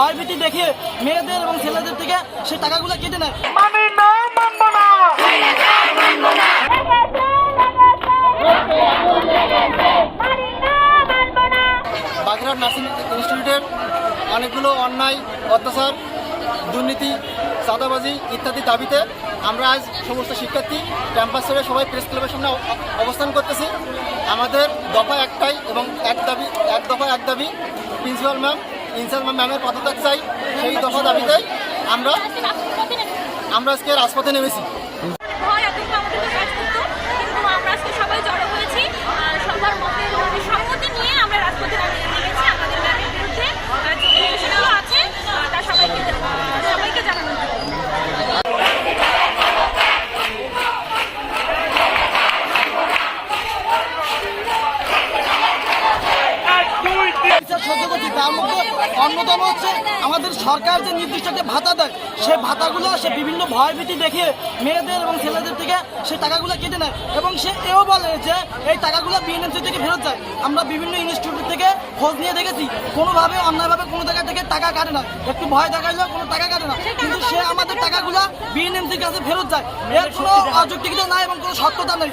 ভয়ভীতি দেখিয়ে মেয়েদের এবং ছেলেদের থেকে সেই টাকাগুলো কেটে নেয়। বাগেরহাট নার্সিং ইনস্টিটিউটের অনেকগুলো অন্যায়, অত্যাচার, দুর্নীতি, চাঁদাবাজি ইত্যাদি দাবিতে আমরা আজ সমস্ত শিক্ষার্থী ক্যাম্পাস ছেড়ে সবাই প্রেস ক্লাবের সামনে অবস্থান করতেছি। আমাদের দফা একটাই এবং এক দফা এক দাবি, প্রিন্সিপাল ম্যাম, ইনচার্জ ম্যামের পদত্যাগ চাই। সেই দফা দাবিতে আমরা আজকে রাজপথে নেমেছি। তার মধ্যে অন্যতম হচ্ছে আমাদের সরকার যে নির্দিষ্ট একটা ভাতা দেয়, সেই ভাতাগুলো সে বিভিন্ন ভয়ভীতি দেখিয়ে মেয়েদের এবং ছেলেদের থেকে সেই টাকাগুলো কেটে নেয় এবং সে এও বলে যে এই টাকাগুলো বিএনএমসি থেকে ফেরত যায়। আমরা বিভিন্ন ইনস্টিটিউট থেকে খোঁজ নিয়ে দেখেছি, কোনোভাবে অন্যায়ভাবে কোনো জায়গা থেকে টাকা কাটে না, একটু ভয় দেখাইলেও কোনো টাকা কাটে না, কিন্তু সে আমাদের টাকাগুলো বিএনএমসির কাছে ফেরত যায়। এর কোনো অযৌক্তিকতা নাই এবং কোনো সত্যতা নেই।